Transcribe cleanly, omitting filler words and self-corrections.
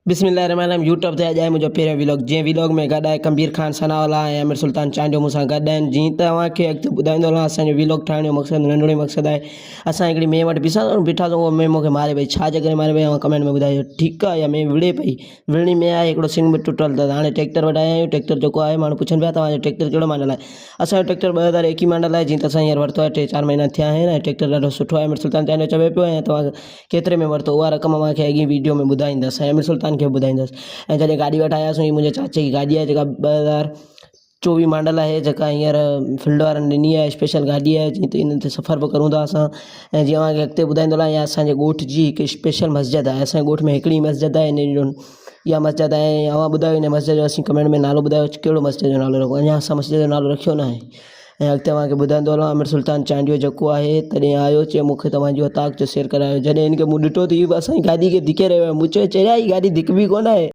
बिस्मिल्लाहिर्रहमानिर्रहीम यूट्यूब ते अॼु आहे मुंहिंजो पहिरियों व्लॉग जंहिं व्लॉग में गॾु आहे कबीर खान सनावाला ऐं आमिर सुल्तान चांडियो मूंसां गॾु आहिनि। जीअं तव्हांखे अॻिते ॿुधाईंदो हलां, असांजो व्लॉग ठाहिण जो मक़सदु नंढिड़ो ई मक़सदु आहे। असां हिकिड़ी मेंह वटि बीठासीं, उहो मेंह मूंखे मारे पई। छा जे करे मारे पई कमेंट में ॿुधाइजो, ठीकु आहे। या मेंह विड़े पई, विड़णी में आहे हिकिड़ो सिंग बि टुटल अथसि। हाणे ट्रैक्टर वटि आया आहियूं। ट्रैक्टर जेको आहे माण्हू पुछनि पिया तव्हांजो ट्रैक्टर कहिड़ो मॉडल आहे। असांजो ट्रैक्टर 2021 मॉडल आहे। जीअं त असां हींअर वरितो आहे, 3-4 महीना थिया आहिनि ऐं ट्रैक्टर ॾाढो सुठो आहे। आमिर सुल्तान चांडियो चवे पियो ऐं तव्हां केतिरे में वरितो, उहा रक़म मूंखे अॻी वीडियो में ॿुधाईंदसि ऐं आमिर सुल्तान खे ॿुधाईंदसि। ऐं जॾहिं गाॾी वठी आयासीं, हीअ मुंहिंजे चाचे जी गाॾी आहे जेका 2024 मॉडल आहे, जेका हींअर फील्ड वारनि ॾिनी आहे। स्पेशल गाॾी आहे, जीअं त इन ते सफ़र बि करूं था असां। ऐं जीअं तव्हांखे अॻिते ॿुधाईंदो हलां, इहा असांजे ॻोठ जी हिकु स्पेशल मस्जिद आहे। असांजे ॻोठ में हिकिड़ी मस्जिद आहे, इन जो इहा मस्जिद आहे। अव्हां ॿुधायो इन मस्जिद जो, असीं कमेंट में नालो ॿुधायो कहिड़ो मस्जिद जो नालो रखूं। अञा असां मस्जिद जो नालो रखियो न आहे। ऐं अॻिते तव्हांखे ॿुधाईंदो हलां, आमिर सुल्तान चांडियो जेको आहे तॾहिं आयो, चए मूंखे तव्हांजी औताक़ जो सैर करायो। जॾहिं हिनखे मूं ॾिठो त हीअ असांजी गाॾी खे धिके रहियो आहे। मूं चयो चरिया, हीअ गाॾी धिकबी कोन आहे।